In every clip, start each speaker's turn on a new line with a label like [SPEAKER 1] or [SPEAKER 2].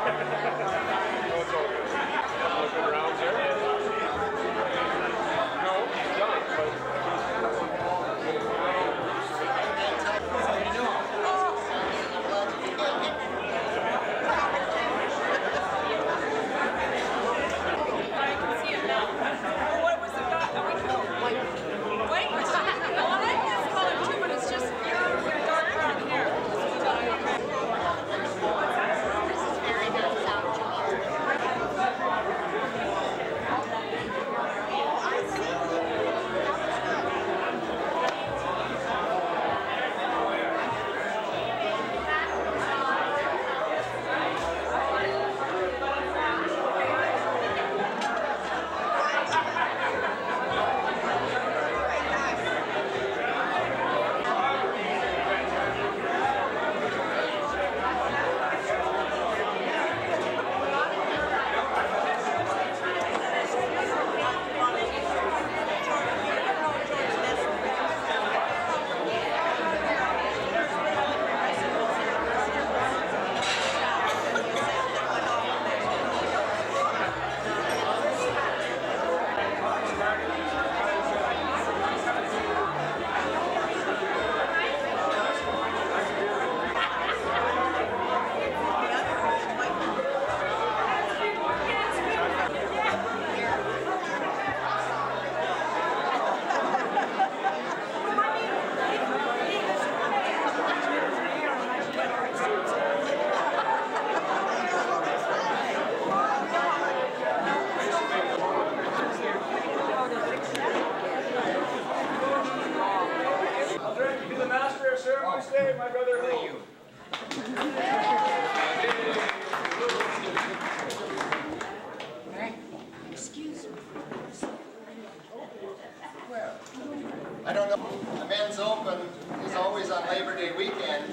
[SPEAKER 1] it's all good. No good rounds there. No, he's done, but
[SPEAKER 2] I don't know. The men's open is always on Labor Day weekend,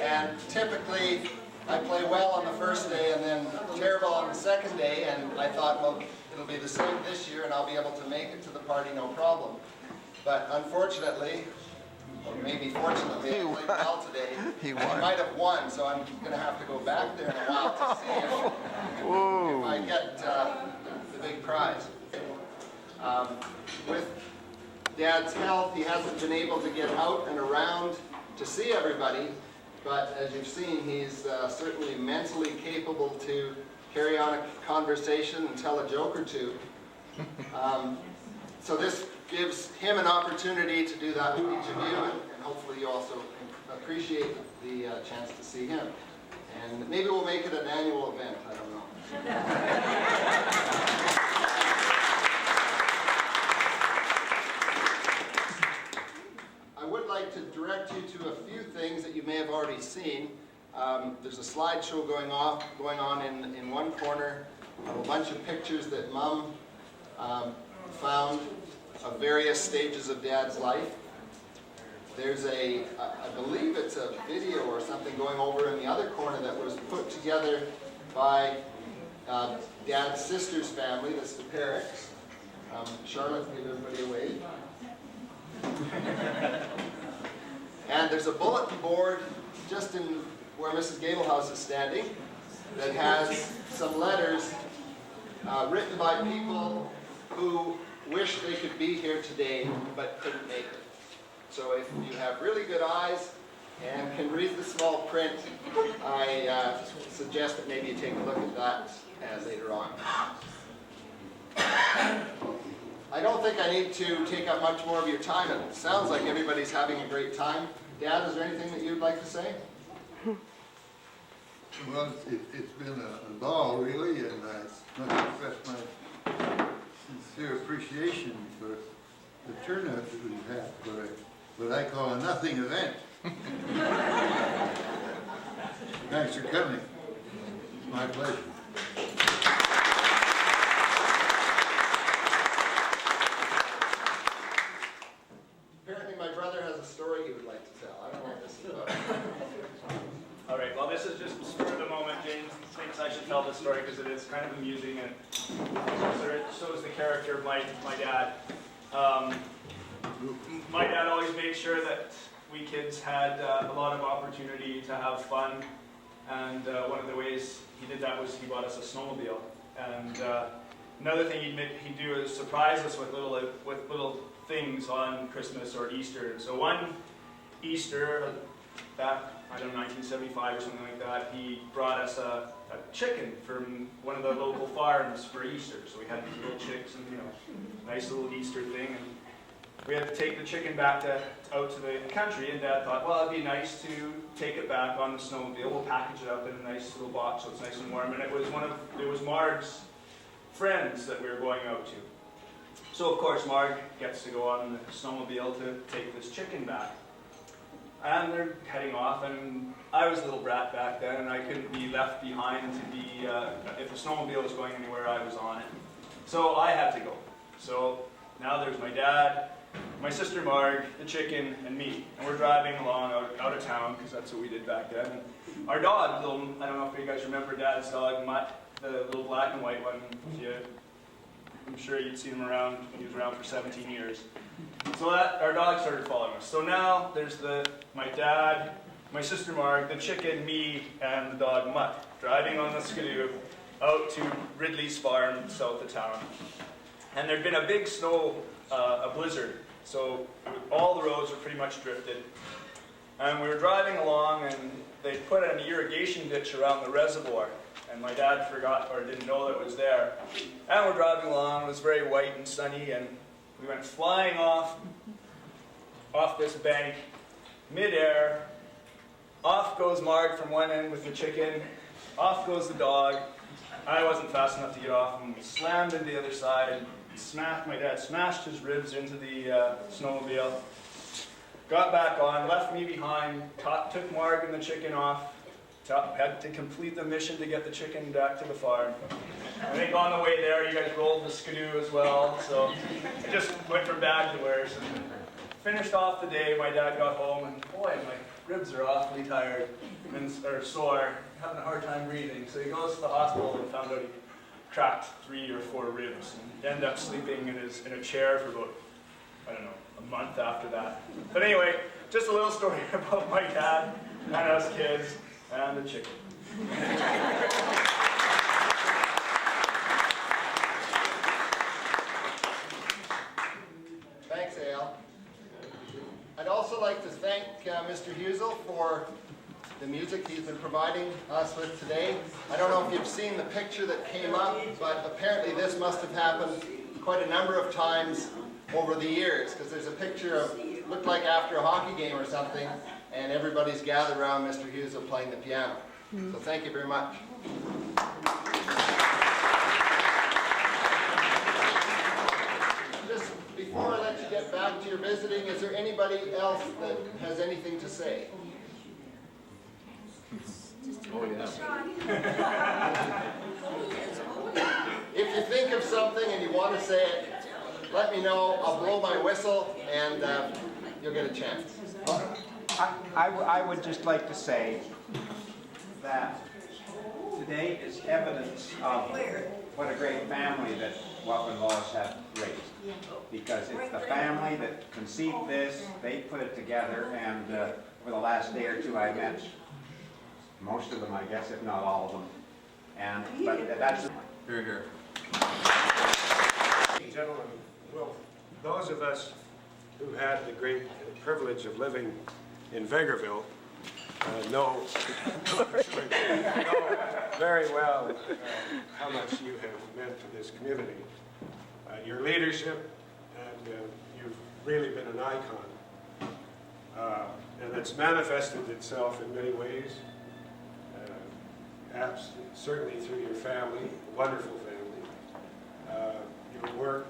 [SPEAKER 2] and typically I play well on the first day and then terrible on the second day, and I thought, well, it'll be the same this year and I'll be able to make it to the party no problem. But unfortunately, or maybe fortunately, I played well today. I might have won, so I'm going to have to go back there in a while to see if I get the big prize. With Dad's health, he hasn't been able to get out and around to see everybody, but as you've seen, he's certainly mentally capable to carry on a conversation and tell a joke or two. So this gives him an opportunity to do that with each of you, and hopefully you also appreciate the chance to see him. And maybe we'll make it an annual event, I don't know. I would like to direct you to a few things that you may have already seen. There's a slideshow going on in one corner of a bunch of pictures that Mom found of various stages of Dad's life. There's I believe it's a video or something going over in the other corner that was put together by Dad's sister's family, that's the Perricks. Charlotte, give everybody a wave. And there's a bulletin board just in where Mrs. Gablehouse is standing that has some letters written by people who wish they could be here today but couldn't make it. So if you have really good eyes and can read the small print, I suggest that maybe you take a look at that later on. I don't think I need to take up much more of your time. It sounds like everybody's having a great time. Dad, is there anything that you'd like to say?
[SPEAKER 3] Well, it's been a ball, really, and I must express my sincere appreciation for the turnout that we've had for what I call a nothing event. Thanks for coming. It's my pleasure.
[SPEAKER 2] Apparently my brother has a story he would like to tell. I don't know what this is about.
[SPEAKER 4] All right, well, this is just spur of the moment. James thinks I should tell this story because it is kind of amusing and it shows the character of my dad. My dad always made sure that we kids had a lot of opportunity to have fun, and one of the ways he did did that was he bought us a snowmobile. And another thing he'd do is surprise us with little things on Christmas or Easter. So one Easter, back, I don't know, 1975 or something like that, he brought us a chicken from one of the local farms for Easter. So we had these little chicks and, you know, nice little Easter thing. And we had to take the chicken back out to the country, and Dad thought, well, it'd be nice to take it back on the snowmobile. We'll package it up in a nice little box so it's nice and warm. And it was Marg's friends that we were going out to. So of course Marg gets to go on the snowmobile to take this chicken back. And they're heading off, and I was a little brat back then, and I couldn't be left behind to be, if the snowmobile was going anywhere, I was on it. So I had to go. So now there's my dad, my sister Marg, the chicken, and me. And we're driving along out of town, because that's what we did back then. And our dog, I don't know if you guys remember Dad's dog, Mutt, the little black and white one. I'm sure you'd seen him around. He was around for 17 years. So our dog started following us. So now there's my dad, my sister Marg, the chicken, me, and the dog Mutt, driving on the skidoo out to Ridley's farm south of town. And there'd been a big snow, a blizzard, so all the roads were pretty much drifted. And we were driving along, and they put an irrigation ditch around the reservoir, and my dad forgot or didn't know that it was there. And we're driving along, it was very white and sunny, and we went flying off this bank, mid-air. Off goes Marg from one end with the chicken, off goes the dog. I wasn't fast enough to get off, and we slammed into the other side, and my dad smashed his ribs into the snowmobile, got back on, left me behind, took Marg and the chicken off, had to complete the mission to get the chicken back to the farm. I think on the way there, you guys rolled the skidoo as well, so I just went from bad to worse. And finished off the day, my dad got home, and boy, my ribs are awfully tired, or sore, having a hard time breathing. So he goes to the hospital and found out he cracked 3 or 4 ribs, and ended up sleeping in a chair for about, I don't know, a month after that. But anyway, just a little story about my dad and us kids and the chicken.
[SPEAKER 2] Thanks, Al. I'd also like to thank Mr. Husel for the music he's been providing us with today. I don't know if you've seen the picture that came up, but apparently this must have happened quite a number of times over the years, because there's a picture of, looked like after a hockey game or something, and everybody's gathered around Mr. Husel playing the piano. So thank you very much. Just before I let you get back to your visiting, is there anybody else that has anything to say?
[SPEAKER 1] Oh, yeah.
[SPEAKER 2] If you think of something and you want to say it, let me know. I'll blow my whistle, and you'll get a chance.
[SPEAKER 5] I would just like to say that today is evidence of what a great family that Wufty Laws have raised. Because it's the family that conceived this, they put it together, and over the last day or two I met most of them, I guess, if not all of them. But that's...
[SPEAKER 1] Here, here.
[SPEAKER 6] Gentlemen, well, those of us who had the great privilege of living in Vegreville know very well how much you have meant to this community. Your leadership, and you've really been an icon. And it's manifested itself in many ways. Certainly through your family, a wonderful family, your work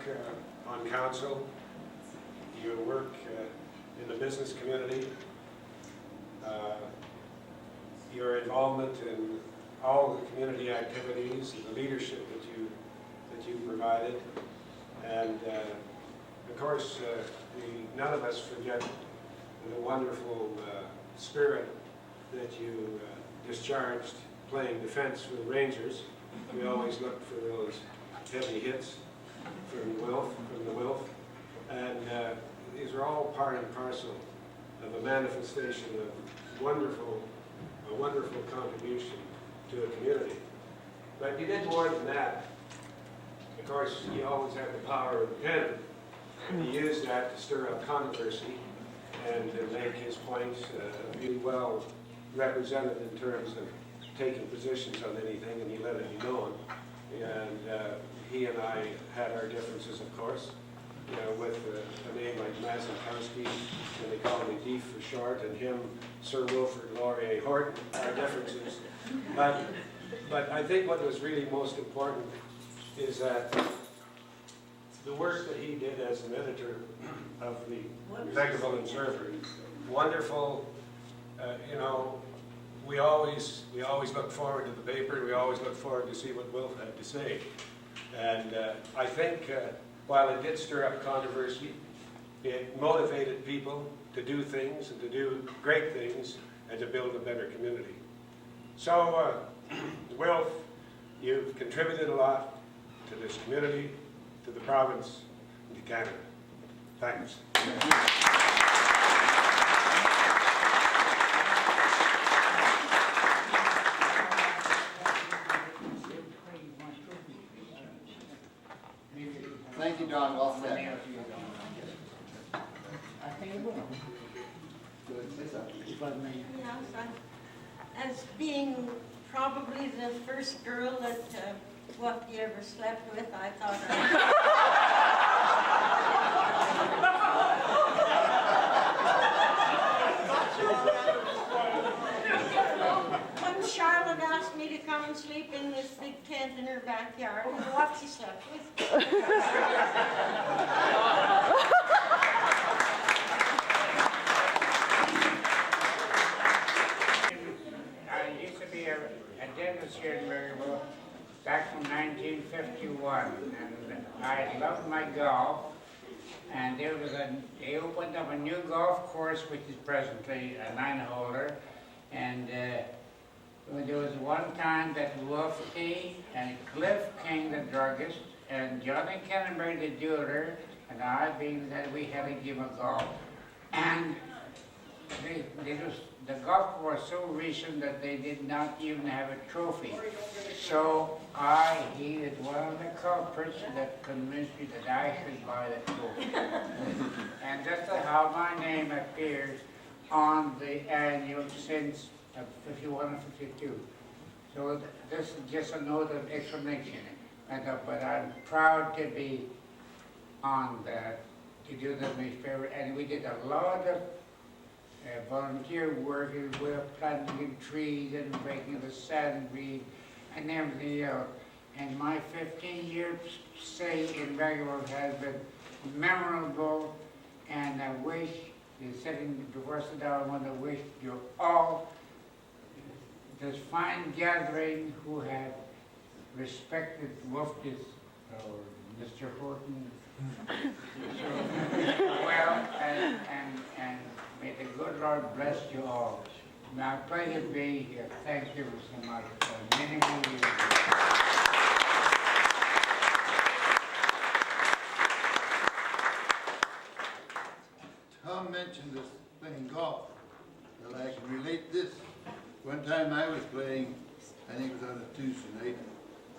[SPEAKER 6] on council, your work in the business community, your involvement in all the community activities, and the leadership that you provided, and of course, none of us forget the wonderful spirit that you discharged playing defense for the Rangers. We always looked for those heavy hits from the Wilf. And these are all part and parcel of a manifestation of a wonderful contribution to a community. But he did more than that. Of course, he always had the power of the pen. And he used that to stir up controversy and to make his points really well represented in terms of taking positions on anything, and he let it be known. And he and I had our differences, of course, with a name like Mazankowski, and they called me Deef for short, and him, Sir Wufty Horton, our differences. But I think what was really most important is that the work that he did as an editor of the Vegeville Observer, wonderful. We always look forward to the paper. We always look forward to see what Wilf had to say. And I think while it did stir up controversy, it motivated people to do things and to do great things and to build a better community. So, Wilf, you've contributed a lot to this community, to the province, and to Canada. Thanks.
[SPEAKER 2] Thank you, Don. Well said.
[SPEAKER 7] As being probably the first girl that Wufty ever slept with, I thought when Charlotte asked me to come and sleep in this big tent in her backyard, and Wufty slept with me.
[SPEAKER 8] I used to be a dentist here in Maryville back from 1951, and I loved my golf. And they opened up a new golf course, which is presently a 9-holder. And there was one time that Wufty and Cliff King, the druggist, and Johnny Kenneberry, the jeweler, and I, being that we had to give a golf. And the golf course was so recent that they did not even have a trophy. So I heeded one of the culprits that convinced me that I should buy the trophy. And that's how my name appears on the annual since 51 and 52. So this is just a note of explanation. But I'm proud to be on that, to do that my favorite. And we did a lot of volunteer work. We were planting trees and breaking the sandweed and everything else. And my 15-year stay in Vegeville has been memorable, and I wish, before I sit down, I want to wish you all this fine gathering who have respected Wufty's, Mr. Horton, well, and may the good Lord bless you all. My pleasure to be here. Thank you so much for many, many years.
[SPEAKER 3] Tom mentioned this playing golf. Well, I can relate this. One time I was playing, I think it was on a Tuesday night,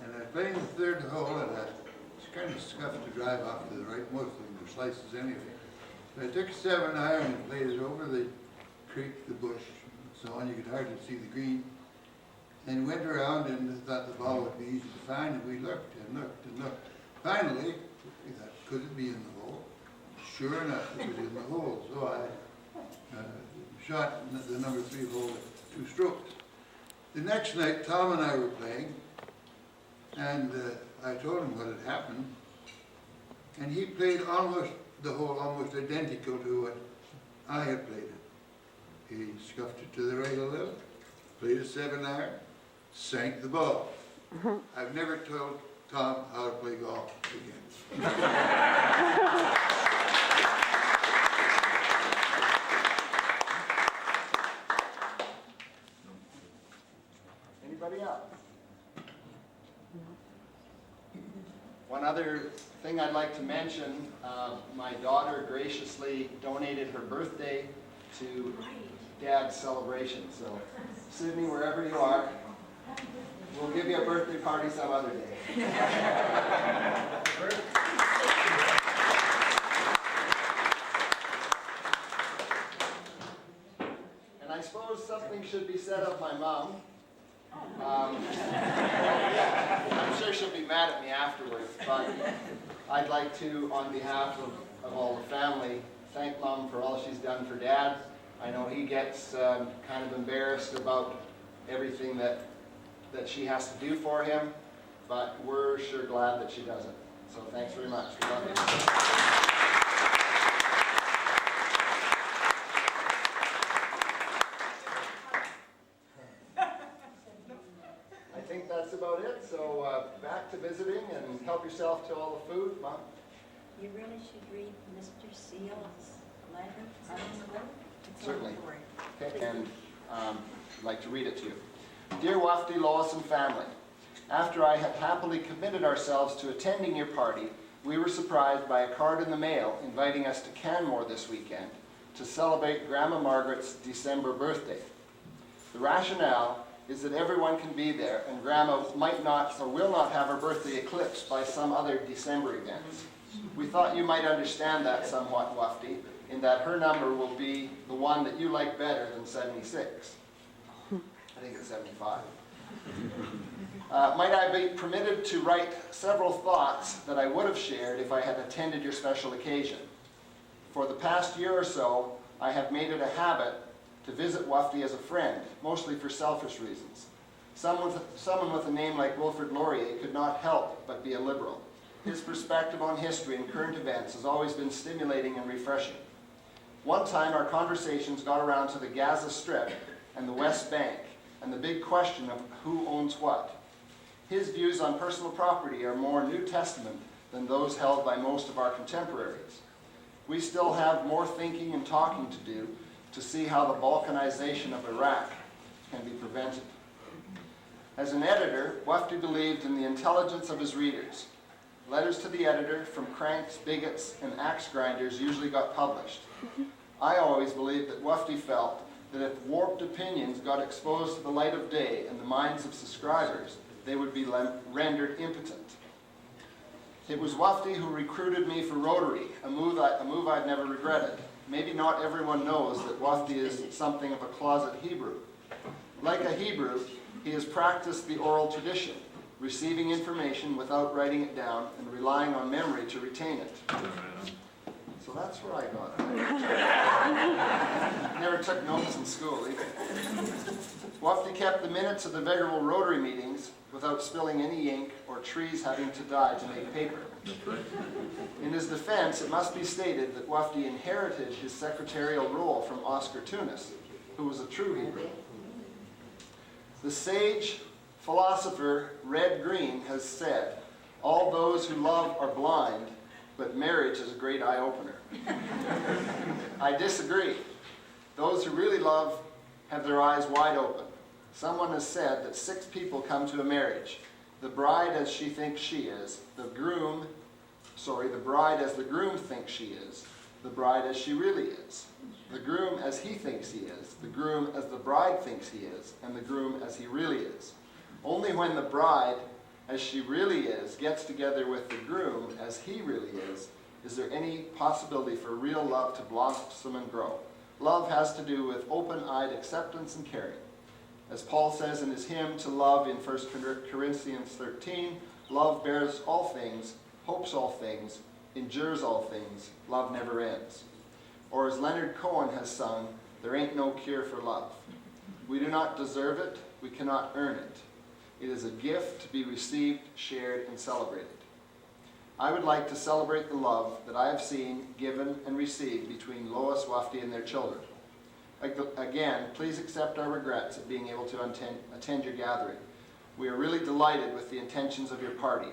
[SPEAKER 3] and I was playing the third hole, and I was kind of scuffed to drive off to the right. Most of them were slices anyway. So I took a 7-iron and played it over the creek, the bush, so on. You could hardly see the green. And went around and thought the ball would be easy to find, and we looked and looked and looked. Finally, we thought, could it be in the hole? Sure enough, it was in the hole. So I shot the number 3 hole with 2 strokes. The next night, Tom and I were playing, and I told him what had happened, and he played almost the hole almost identical to what I had played it. He scuffed it to the right a little, played a 7-iron, sank the ball. I've never told Tom how to play golf again.
[SPEAKER 2] Anybody else? One other thing I'd like to mention, my daughter graciously donated her birthday to Dad's celebration. So, Sydney, wherever you are, We'll give you a birthday party some other day. And I suppose something should be said of my mom. I'm sure she'll be mad at me afterwards, but I'd like to, on behalf of all the family, thank Mom for all she's done for Dad. I know he gets kind of embarrassed about everything that she has to do for him, but we're sure glad that she does it. So thanks very much. We love you. I think that's about it. So back to visiting and help yourself to all the food, Mom.
[SPEAKER 9] You really should read Mr. Seal's letter.
[SPEAKER 2] Certainly. Okay, and I'd like to read it to you. Dear Wufty, Lois, and family, after I had happily committed ourselves to attending your party, we were surprised by a card in the mail inviting us to Canmore this weekend to celebrate Grandma Margaret's December birthday. The rationale is that everyone can be there and Grandma might not or will not have her birthday eclipsed by some other December events. We thought you might understand that somewhat, Wufty, in that her number will be the one that you like better than 76. I think it's 75. Might I be permitted to write several thoughts that I would have shared if I had attended your special occasion? For the past year or so, I have made it a habit to visit Wufty as a friend, mostly for selfish reasons. Someone with a name like Wilfrid Laurier could not help but be a liberal. His perspective on history and current events has always been stimulating and refreshing. One time our conversations got around to the Gaza Strip and the West Bank and the big question of who owns what. His views on personal property are more New Testament than those held by most of our contemporaries. We still have more thinking and talking to do to see how the balkanization of Iraq can be prevented. As an editor, Wufty believed in the intelligence of his readers. Letters to the editor from cranks, bigots, and axe grinders usually got published. I always believed that Wufty felt that if warped opinions got exposed to the light of day in the minds of subscribers, they would be rendered impotent. It was Wufty who recruited me for Rotary, a move I've never regretted. Maybe not everyone knows that Wufty is something of a closet Hebrew. Like a Hebrew, he has practiced the oral tradition, receiving information without writing it down and relying on memory to retain it. So that's where I got it. Never took notes in school either. Wufty kept the minutes of the venerable Rotary meetings without spilling any ink or trees having to die to make paper. In his defense, it must be stated that Wufty inherited his secretarial role from Oscar Tunis, who was a true Hebrew. The sage philosopher Red Green has said, "All those who love are blind, but marriage is a great eye-opener." I disagree. Those who really love have their eyes wide open. Someone has said that 6 people come to a marriage. The bride as she thinks she is, the bride as the groom thinks she is, the bride as she really is, the groom as he thinks he is, the groom as the bride thinks he is, and the groom as he really is. Only when the bride as she really is gets together with the groom as he really is there any possibility for real love to blossom and grow. Love has to do with open-eyed acceptance and caring. As Paul says in his hymn to love in 1 Corinthians 13, love bears all things, hopes all things, endures all things, love never ends. Or as Leonard Cohen has sung, there ain't no cure for love. We do not deserve it, we cannot earn it. It is a gift to be received, shared, and celebrated. I would like to celebrate the love that I have seen, given, and received between Lois, Wufty, and their children. Again, please accept our regrets at being able to attend your gathering. We are really delighted with the intentions of your party.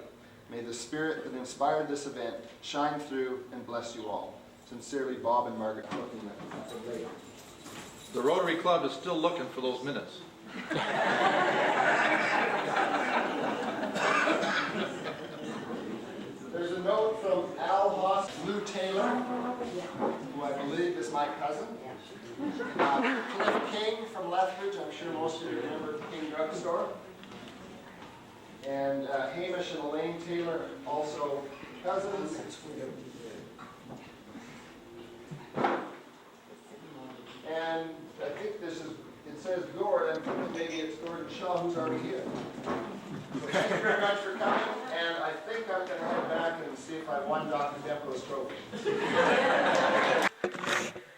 [SPEAKER 2] May the spirit that inspired this event shine through and bless you all. Sincerely, Bob and Margaret.
[SPEAKER 10] The Rotary Club is still looking for those minutes.
[SPEAKER 2] There's a note from Al Haas, Lou Taylor, who I believe is my cousin. Cliff King from Lethbridge, I'm sure most of you remember King Drugstore. And Hamish and Elaine Taylor, also cousins. And I think this is, it says Gord, I'm thinking maybe it's Gordon Shaw who's already here. So thank you very much for coming, and I think I'm going to head back and see if I won Dr. Demko's trophy.